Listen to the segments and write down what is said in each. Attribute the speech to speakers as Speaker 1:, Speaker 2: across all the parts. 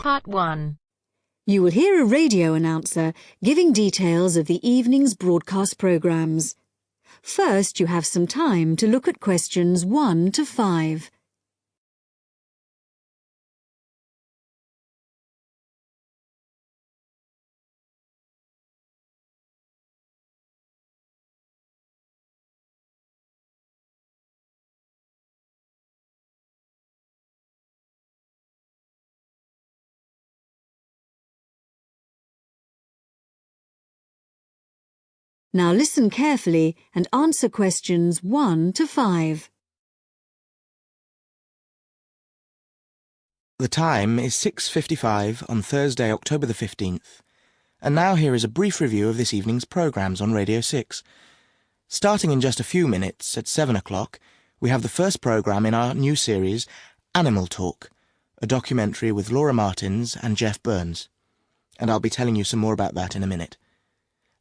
Speaker 1: Part 1.
Speaker 2: You will hear a radio announcer giving details of the evening's broadcast programmes. First, you have some time to look at questions 1 to 5. Now listen carefully and answer questions 1 to 5.
Speaker 3: The time is 6:55 on Thursday, October the 15th. And now here is a brief review of this evening's programmes on Radio 6. Starting in just a few minutes, at 7 o'clock, we have the first programme in our new series, Animal Talk, a documentary with Laura Martins and Jeff Burns. And I'll be telling you some more about that in a minute.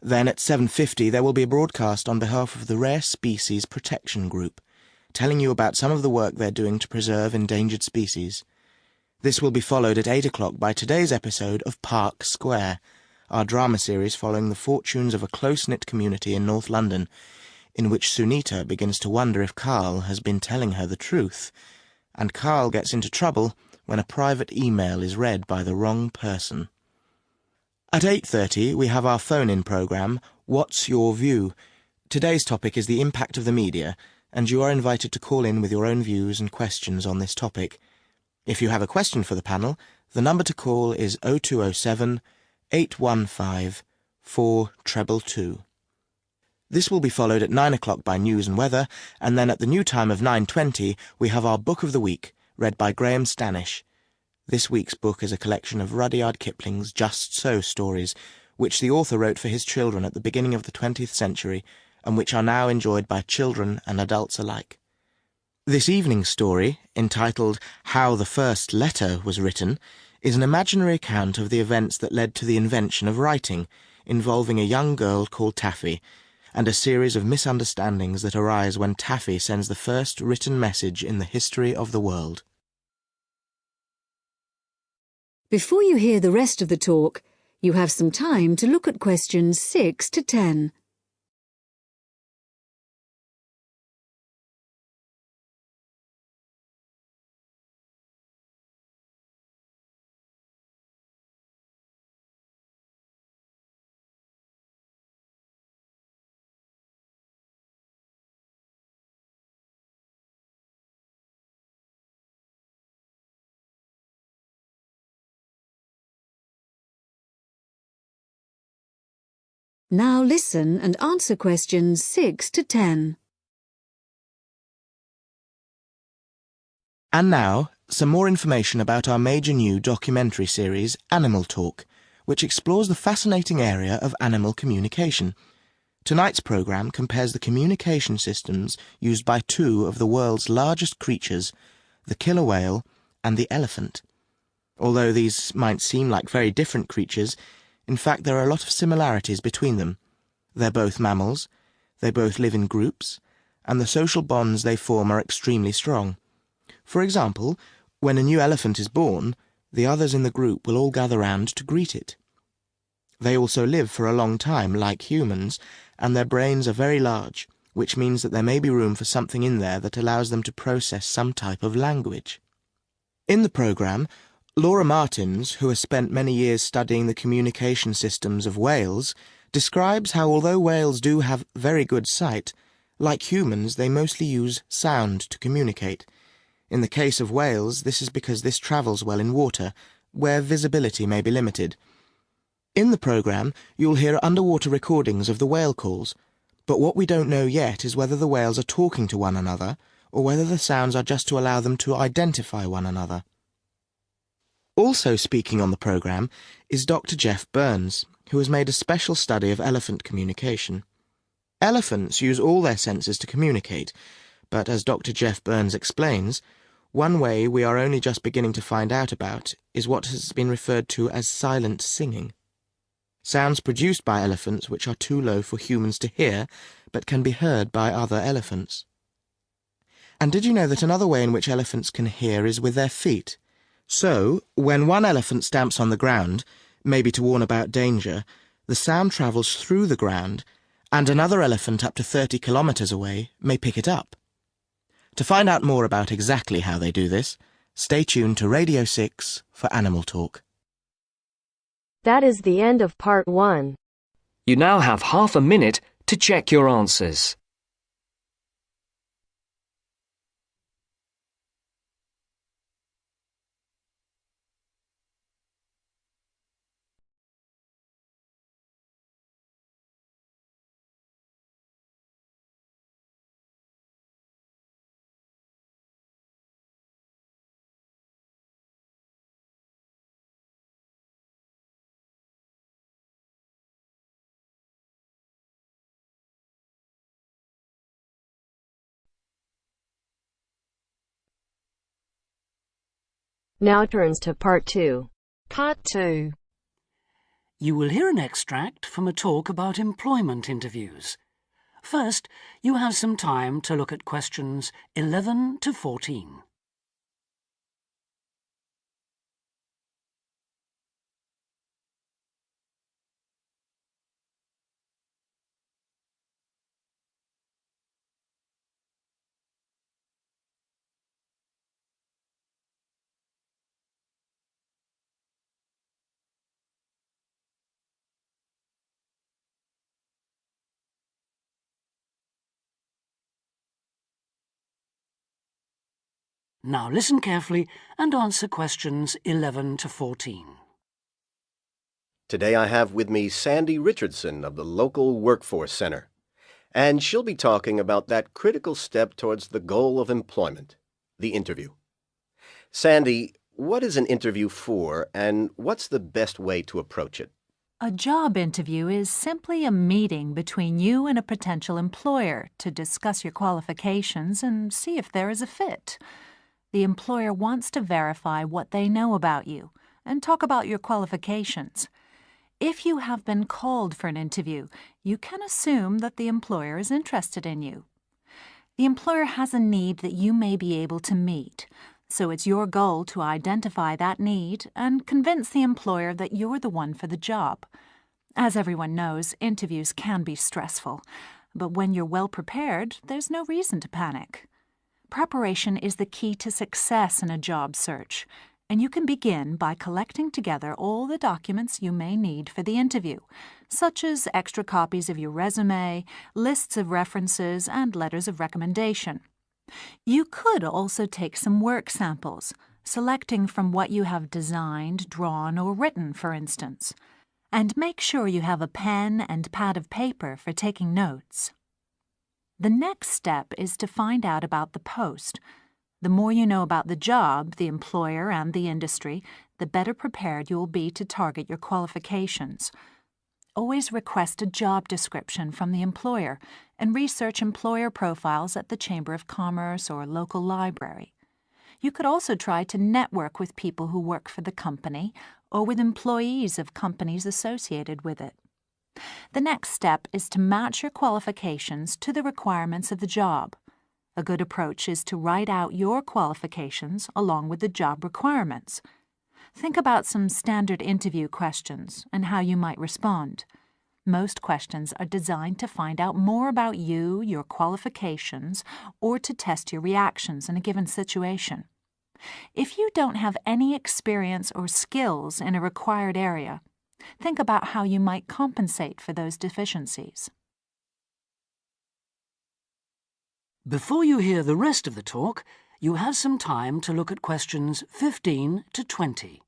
Speaker 3: Then at 7:50 there will be a broadcast on behalf of the Rare Species Protection Group, telling you about some of the work they're doing to preserve endangered species. This will be followed at 8 o'clock by today's episode of Park Square, our drama series following the fortunes of a close-knit community in North London, in which Sunita begins to wonder if Carl has been telling her the truth, and Carl gets into trouble when a private email is read by the wrong person. At 8:30 we have our phone-in programme, What's Your View? Today's topic is the impact of the media, and you are invited to call in with your own views and questions on this topic. If you have a question for the panel, the number to call is 0207 815 4222. This will be followed at 9 o'clock by news and weather, and then at the new time of 9:20 we have our Book of the Week, read by Graham Stanish. This week's book is a collection of Rudyard Kipling's Just So stories, which the author wrote for his children at the beginning of the 20th century, and which are now enjoyed by children and adults alike. This evening's story, entitled How the First Letter Was Written, is an imaginary account of the events that led to the invention of writing, involving a young girl called Taffy, and a series of misunderstandings that arise when Taffy sends the first written message in the history of the world.
Speaker 2: Before you hear the rest of the talk, you have some time to look at questions 6 to 10. Now listen and answer questions 6 to 10.
Speaker 3: And now, some more information about our major new documentary series, Animal Talk, which explores the fascinating area of animal communication. Tonight's programme compares the communication systems used by two of the world's largest creatures, the killer whale and the elephant. Although these might seem like very different creatures, in fact, there are a lot of similarities between them. They're both mammals, they both live in groups, and the social bonds they form are extremely strong. For example, when a new elephant is born, the others in the group will all gather round to greet it. They also live for a long time, like humans, and their brains are very large, which means that there may be room for something in there that allows them to process some type of language. In the programme, Laura Martins, who has spent many years studying the communication systems of whales, describes how although whales do have very good sight, like humans they mostly use sound to communicate. In the case of whales, this is because this travels well in water, where visibility may be limited. In the programme, you'll hear underwater recordings of the whale calls, but what we don't know yet is whether the whales are talking to one another, or whether the sounds are just to allow them to identify one another. Also speaking on the programme is Dr. Jeff Burns, who has made a special study of elephant communication. Elephants use all their senses to communicate, but as Dr. Jeff Burns explains, one way we are only just beginning to find out about is what has been referred to as silent singing. Sounds produced by elephants which are too low for humans to hear, but can be heard by other elephants. And did you know that another way in which elephants can hear is with their feet? So, when one elephant stamps on the ground, maybe to warn about danger, the sound travels through the ground, and another elephant up to 30 kilometres away may pick it up. To find out more about exactly how they do this, stay tuned to Radio 6 for Animal Talk.
Speaker 1: That is the end of part 1.
Speaker 4: You now have half a minute to check your answers.
Speaker 1: Now turns to part 2.
Speaker 5: Part 2. You will hear an extract from a talk about employment interviews. First, you have some time to look at questions 11 to 14. Now listen carefully and answer questions 11 to 14.
Speaker 6: Today I have with me Sandy Richardson of the local Workforce Center, and she'll be talking about that critical step towards the goal of employment, the interview. Sandy, what is an interview for, and what's the best way to approach it?
Speaker 7: A job interview is simply a meeting between you and a potential employer to discuss your qualifications and see if there is a fit. The employer wants to verify what they know about you and talk about your qualifications. If you have been called for an interview, you can assume that the employer is interested in you. The employer has a need that you may be able to meet, so it's your goal to identify that need and convince the employer that you're the one for the job. As everyone knows, interviews can be stressful, but when you're well prepared, there's no reason to panic. Preparation is the key to success in a job search, and you can begin by collecting together all the documents you may need for the interview, such as extra copies of your resume, lists of references, and letters of recommendation. You could also take some work samples, selecting from what you have designed, drawn, or written, for instance. And make sure you have a pen and pad of paper for taking notes. The next step is to find out about the post. The more you know about the job, the employer, and the industry, the better prepared you will be to target your qualifications. Always request a job description from the employer and research employer profiles at the Chamber of Commerce or local library. You could also try to network with people who work for the company or with employees of companies associated with it. The next step is to match your qualifications to the requirements of the job. A good approach is to write out your qualifications along with the job requirements. Think about some standard interview questions and how you might respond. Most questions are designed to find out more about you, your qualifications, or to test your reactions in a given situation. If you don't have any experience or skills in a required area, think about how you might compensate for those deficiencies.
Speaker 5: Before you hear the rest of the talk, you have some time to look at questions 15 to 20.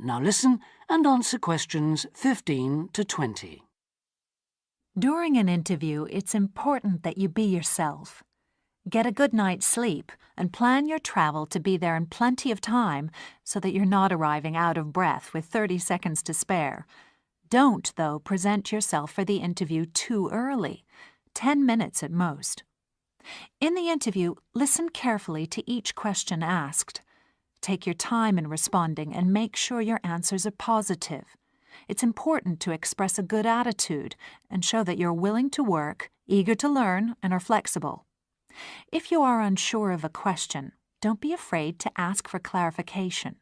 Speaker 5: Now listen and answer questions 15 to 20.
Speaker 7: During an interview, it's important that you be yourself. Get a good night's sleep and plan your travel to be there in plenty of time so that you're not arriving out of breath with 30 seconds to spare. Don't, though, present yourself for the interview too early, 10 minutes at most. In the interview, listen carefully to each question asked. Take your time in responding and make sure your answers are positive. It's important to express a good attitude and show that you're willing to work, eager to learn, and are flexible. If you are unsure of a question, don't be afraid to ask for clarification.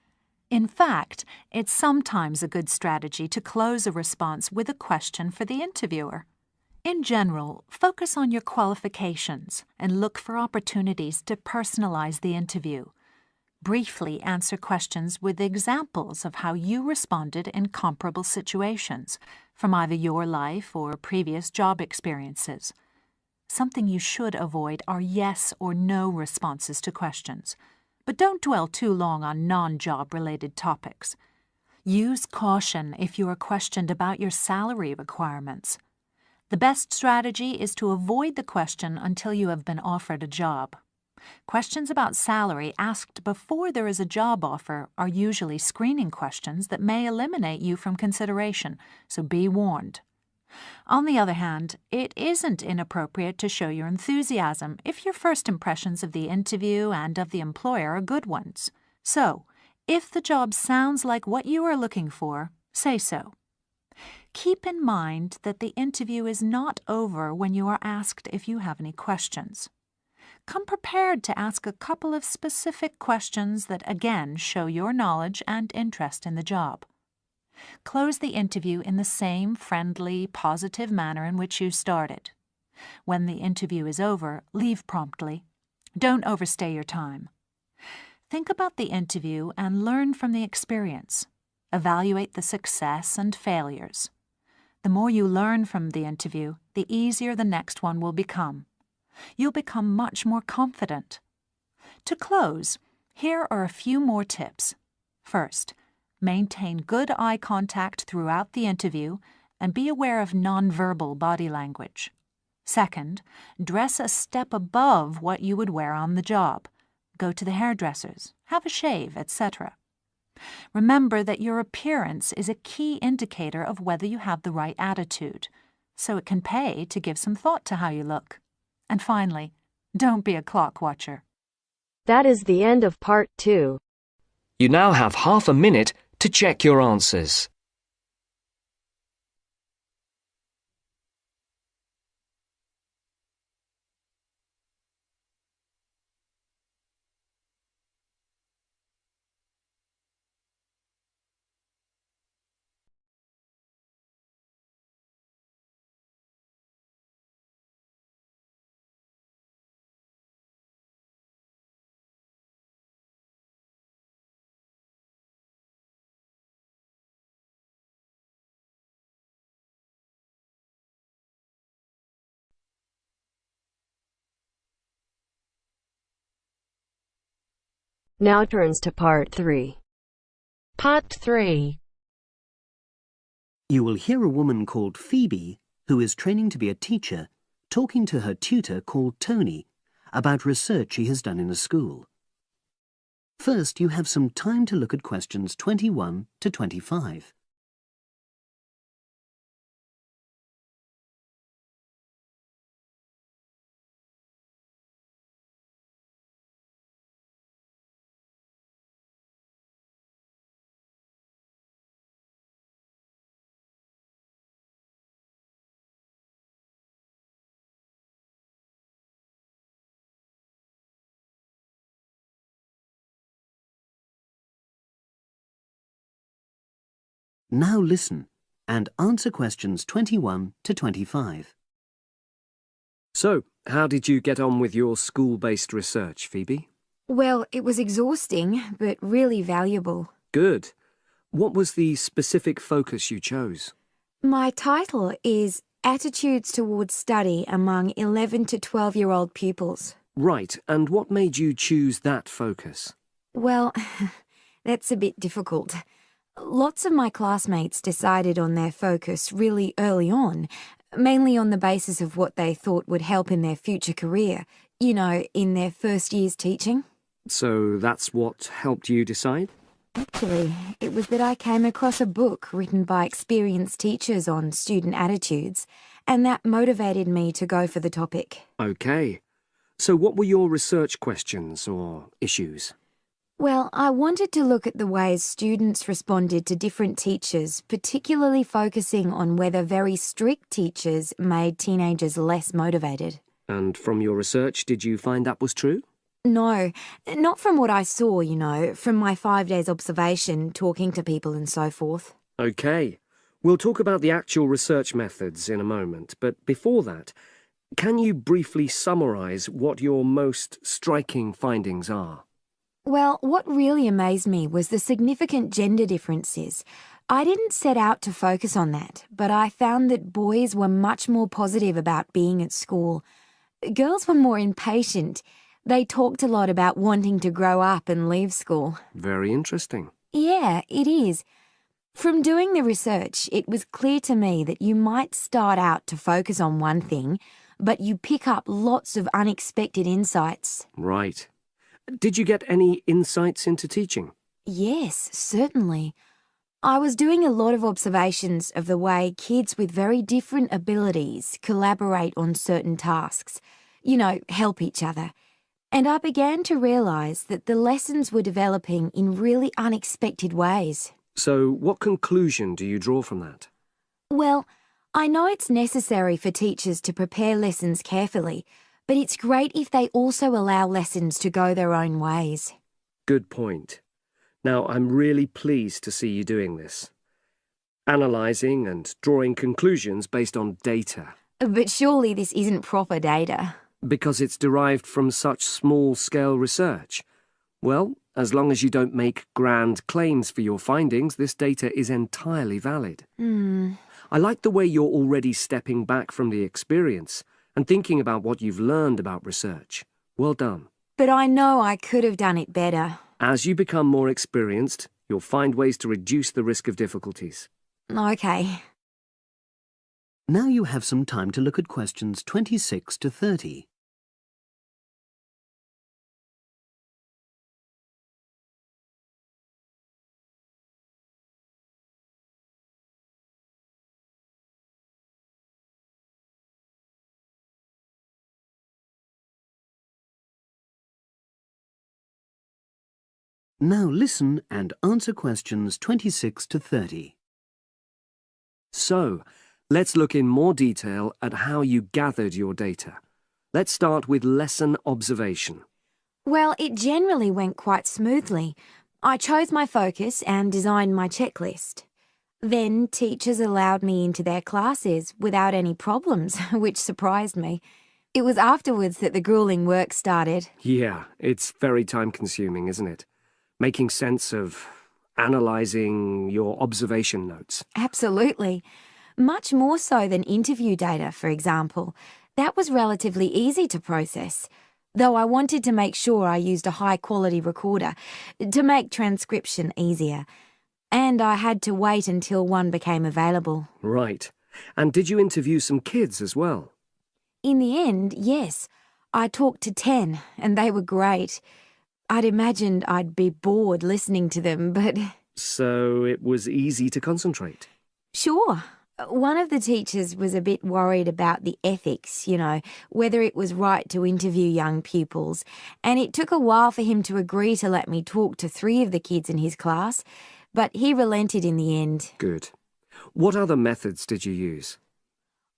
Speaker 7: In fact, it's sometimes a good strategy to close a response with a question for the interviewer. In general, focus on your qualifications and look for opportunities to personalize the interview. Briefly answer questions with examples of how you responded in comparable situations, from either your life or previous job experiences. Something you should avoid are yes or no responses to questions, but don't dwell too long on non-job-related topics. Use caution if you are questioned about your salary requirements. The best strategy is to avoid the question until you have been offered a job. Questions about salary asked before there is a job offer are usually screening questions that may eliminate you from consideration, so be warned. On the other hand, it isn't inappropriate to show your enthusiasm if your first impressions of the interview and of the employer are good ones. So, if the job sounds like what you are looking for, say so. Keep in mind that the interview is not over when you are asked if you have any questions. Come prepared to ask a couple of specific questions that again show your knowledge and interest in the job. Close the interview in the same friendly, positive manner in which you started. When the interview is over, leave promptly. Don't overstay your time. Think about the interview and learn from the experience. Evaluate the success and failures. The more you learn from the interview, the easier the next one will become. You'll become much more confident. To close, here are a few more tips. First, maintain good eye contact throughout the interview and be aware of nonverbal body language. Second, dress a step above what you would wear on the job. Go to the hairdressers, have a shave, etc. Remember that your appearance is a key indicator of whether you have the right attitude, so it can pay to give some thought to how you look. And finally, don't be a clock watcher.
Speaker 1: That is the end of part 2.
Speaker 4: You now have half a minute to check your answers.
Speaker 1: Now turns to part 3.
Speaker 7: Part 3.
Speaker 8: You will hear a woman called Phoebe, who is training to be a teacher, talking to her tutor called Tony about research she has done in a school. First, you have some time to look at questions 21 to 25. Now listen and answer questions 21 to 25.
Speaker 9: So, how did you get on with your school-based research, Phoebe?
Speaker 10: Well, it was exhausting, but really valuable.
Speaker 9: Good. What was the specific focus you chose?
Speaker 10: My title is Attitudes Towards Study Among 11 to 12-year-old Pupils.
Speaker 9: Right, and what made you choose that focus?
Speaker 10: Well, that's a bit difficult. Lots of my classmates decided on their focus really early on, mainly on the basis of what they thought would help in their future career, You know, in their first years teaching.
Speaker 9: So that's what helped you decide?
Speaker 10: Actually, it was that I came across a book written by experienced teachers on student attitudes, and that motivated me to go for the topic.
Speaker 9: OK. So what were your research questions or issues?
Speaker 10: Well, I wanted to look at the ways students responded to different teachers, particularly focusing on whether very strict teachers made teenagers less motivated.
Speaker 9: And from your research, did you find that was true?
Speaker 10: No, not from what I saw, you know, from my 5 days observation, talking to people and so forth.
Speaker 9: OK. We'll talk about the actual research methods in a moment, but before that, can you briefly summarise what your most striking findings are?
Speaker 10: Well, what really amazed me was the significant gender differences. I didn't set out to focus on that, but I found that boys were much more positive about being at school. Girls were more impatient. They talked a lot about wanting to grow up and leave school.
Speaker 9: Very interesting.
Speaker 10: Yeah, it is. From doing the research, it was clear to me that you might start out to focus on one thing, but you pick up lots of unexpected insights.
Speaker 9: Right. Did you get any insights into teaching?
Speaker 10: Yes, certainly. I was doing a lot of observations of the way kids with very different abilities collaborate on certain tasks, you know, help each other. And I began to realise that the lessons were developing in really unexpected ways.
Speaker 9: So what conclusion do you draw from that?
Speaker 10: Well, I know it's necessary for teachers to prepare lessons carefully, but it's great if they also allow lessons to go their own ways.
Speaker 9: Good point. Now, I'm really pleased to see you doing this. Analysing and drawing conclusions based on data.
Speaker 10: But surely this isn't proper data.
Speaker 9: Because it's derived from such small-scale research. Well, as long as you don't make grand claims for your findings, this data is entirely valid. I like the way you're already stepping back from the experience and thinking about what you've learned about research. Well done.
Speaker 10: But I know I could have done it better.
Speaker 9: As you become more experienced, you'll find ways to reduce the risk of difficulties.
Speaker 10: Okay.
Speaker 8: Now you have some time to look at questions 26 to 30. Now listen and answer questions 26 to 30.
Speaker 9: So, let's look in more detail at how you gathered your data. Let's start with lesson observation.
Speaker 10: Well, it generally went quite smoothly. I chose my focus and designed my checklist. Then teachers allowed me into their classes without any problems, which surprised me. It was afterwards that the grueling work started.
Speaker 9: Yeah, it's very time-consuming, isn't it? Making sense of analysing your observation notes.
Speaker 10: Absolutely. Much more so than interview data, for example. That was relatively easy to process, though I wanted to make sure I used a high-quality recorder to make transcription easier. And I had to wait until one became available.
Speaker 9: Right. And did you interview some kids as well?
Speaker 10: In the end, yes. I talked to 10, and they were great. I'd imagined I'd be bored listening to them, but...
Speaker 9: So it was easy to concentrate?
Speaker 10: Sure. One of the teachers was a bit worried about the ethics, you know, whether it was right to interview young pupils, and it took a while for him to agree to let me talk to 3 of the kids in his class, but he relented in the end.
Speaker 9: Good. What other methods did you use?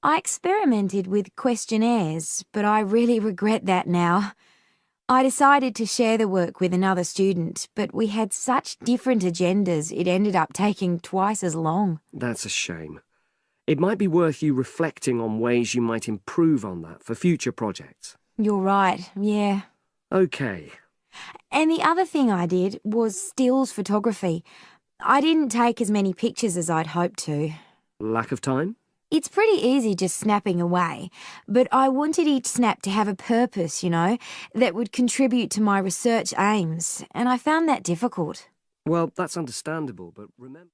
Speaker 10: I experimented with questionnaires, but I really regret that now. I decided to share the work with another student, but we had such different agendas it ended up taking twice as long.
Speaker 9: That's a shame. It might be worth you reflecting on ways you might improve on that for future projects.
Speaker 10: You're right, yeah.
Speaker 9: OK.
Speaker 10: And the other thing I did was stills photography. I didn't take as many pictures as I'd hoped to.
Speaker 9: Lack of time?
Speaker 10: It's pretty easy just snapping away, but I wanted each snap to have a purpose, you know, that would contribute to my research aims, and I found that difficult.
Speaker 9: Well, that's understandable, but remember...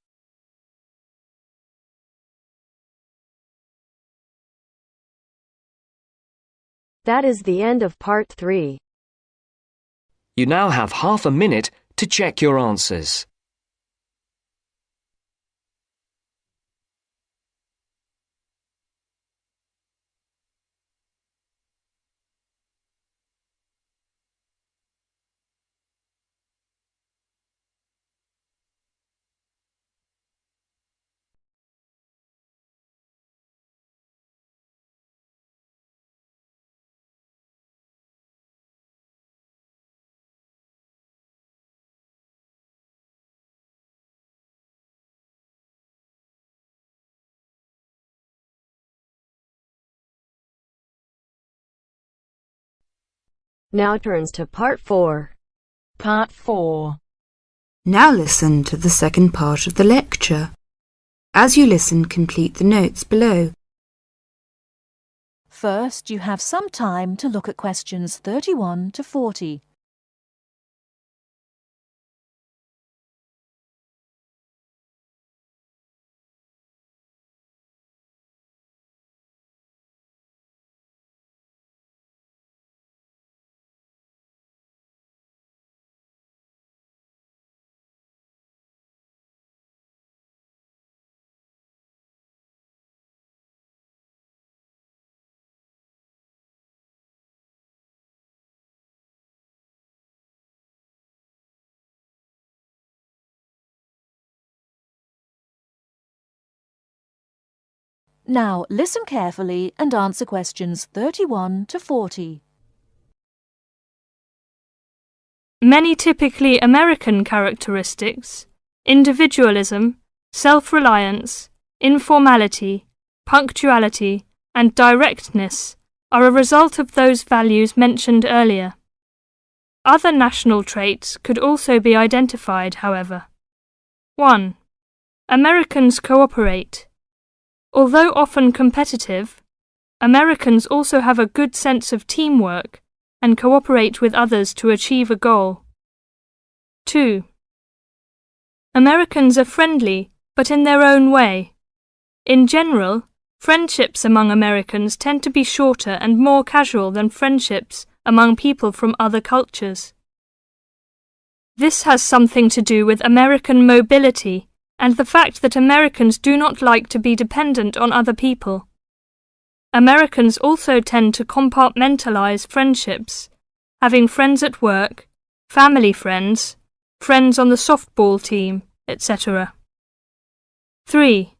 Speaker 1: That is the end of part 3.
Speaker 4: You now have half a minute to check your answers.
Speaker 1: Now turns to part 4.
Speaker 7: Part 4.
Speaker 11: Now listen to the second part of the lecture. As you listen, complete the notes below.
Speaker 7: First, you have some time to look at questions 31 to 40. Now listen carefully and answer questions 31 to 40.
Speaker 12: Many typically American characteristics, individualism, self-reliance, informality, punctuality, and directness, are a result of those values mentioned earlier. Other national traits could also be identified, however. 1. Americans cooperate. Although often competitive, Americans also have a good sense of teamwork and cooperate with others to achieve a goal. 2. Americans are friendly, but in their own way. In general, friendships among Americans tend to be shorter and more casual than friendships among people from other cultures. This has something to do with American mobility and the fact that Americans do not like to be dependent on other people. Americans also tend to compartmentalize friendships, having friends at work, family friends, friends on the softball team, etc. 3.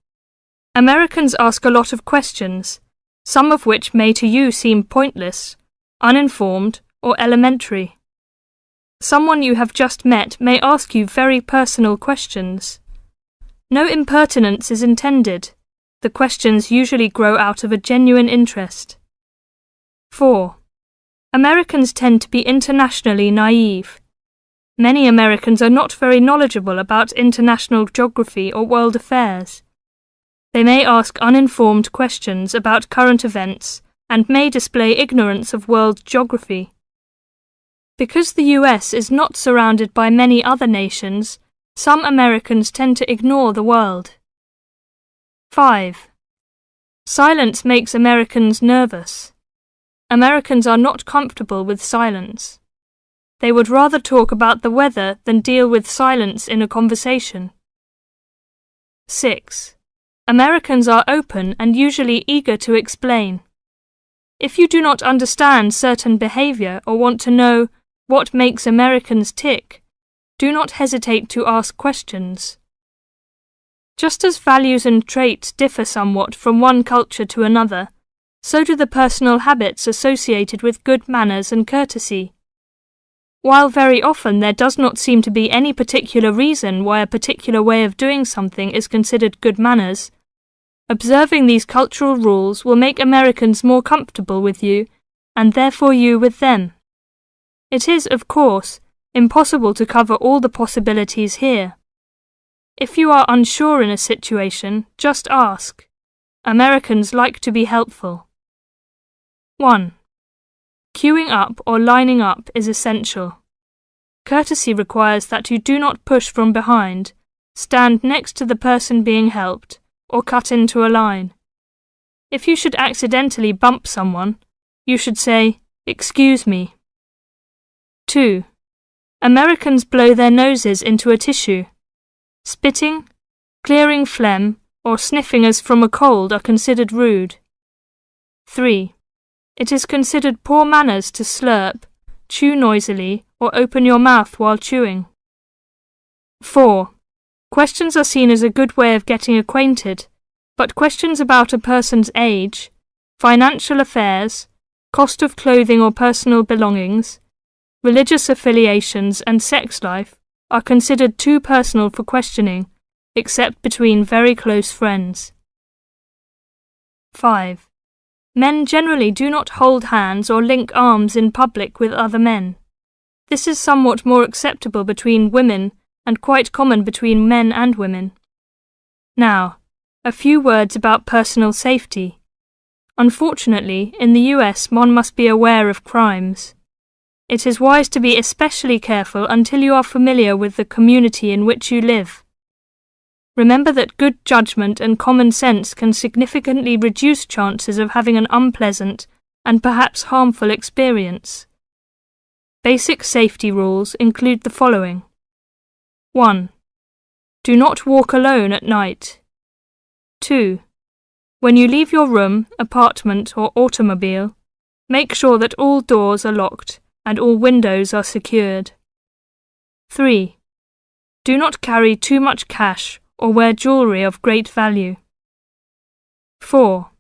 Speaker 12: Americans ask a lot of questions, some of which may to you seem pointless, uninformed, or elementary. Someone you have just met may ask you very personal questions. No impertinence is intended. The questions usually grow out of a genuine interest. 4. Americans tend to be internationally naive. Many Americans are not very knowledgeable about international geography or world affairs. They may ask uninformed questions about current events and may display ignorance of world geography. Because the US is not surrounded by many other nations, some Americans tend to ignore the world. 5. Silence makes Americans nervous. Americans are not comfortable with silence. They would rather talk about the weather than deal with silence in a conversation. 6. Americans are open and usually eager to explain. If you do not understand certain behavior or want to know what makes Americans tick, do not hesitate to ask questions. Just as values and traits differ somewhat from one culture to another, so do the personal habits associated with good manners and courtesy. While very often there does not seem to be any particular reason why a particular way of doing something is considered good manners, observing these cultural rules will make Americans more comfortable with you, and therefore you with them. It is, of course, impossible to cover all the possibilities here. If you are unsure in a situation, just ask. Americans like to be helpful. 1. Queuing up or lining up is essential. Courtesy requires that you do not push from behind, stand next to the person being helped, or cut into a line. If you should accidentally bump someone, you should say, "Excuse me." 2. Americans blow their noses into a tissue. Spitting, clearing phlegm, or sniffing as from a cold are considered rude. 3. It is considered poor manners to slurp, chew noisily, or open your mouth while chewing. 4. Questions are seen as a good way of getting acquainted, but questions about a person's age, financial affairs, cost of clothing or personal belongings, religious affiliations and sex life are considered too personal for questioning, except between very close friends. 5. Men generally do not hold hands or link arms in public with other men. This is somewhat more acceptable between women and quite common between men and women. Now, a few words about personal safety. Unfortunately, in the US, one must be aware of crimes. It is wise to be especially careful until you are familiar with the community in which you live. Remember that good judgment and common sense can significantly reduce chances of having an unpleasant and perhaps harmful experience. Basic safety rules include the following. 1. Do not walk alone at night. 2. When you leave your room, apartment, or automobile, make sure that all doors are locked and all windows are secured. 3. Do not carry too much cash or wear jewellery of great value. 4.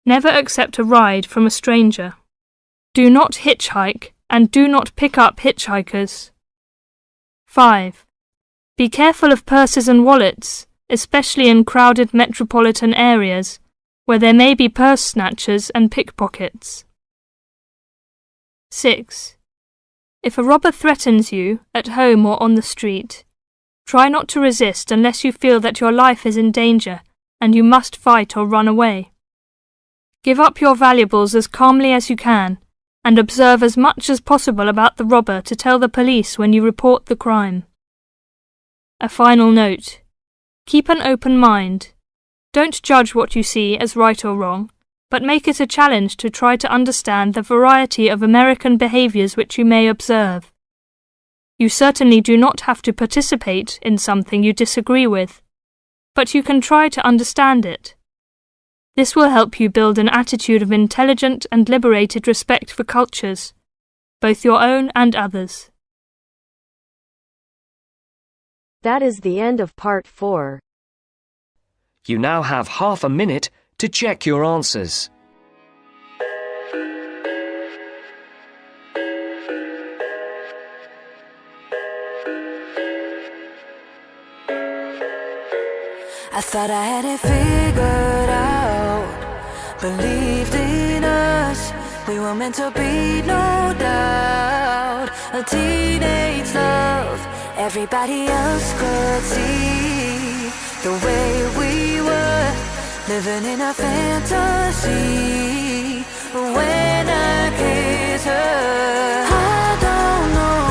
Speaker 12: Never accept a ride from a stranger. Do not hitchhike and do not pick up hitchhikers. 5. Be careful of purses and wallets, especially in crowded metropolitan areas where there may be purse snatchers and pickpockets. 6. If a robber threatens you, at home or on the street, try not to resist unless you feel that your life is in danger and you must fight or run away. Give up your valuables as calmly as you can and observe as much as possible about the robber to tell the police when you report the crime. A final note. Keep an open mind. Don't judge what you see as right or wrong, but make it a challenge to try to understand the variety of American behaviours which you may observe. You certainly do not have to participate in something you disagree with, but you can try to understand it. This will help you build an attitude of intelligent and liberated respect for cultures, both your own and others.
Speaker 1: That is the end of part 4.
Speaker 4: You now have half a minute to check your answers.
Speaker 13: I thought I had it figured out, believed in us, we were meant to be, no doubt. A teenage love, everybody else could see the way we were, living in a fantasy. When I kiss her, I don't know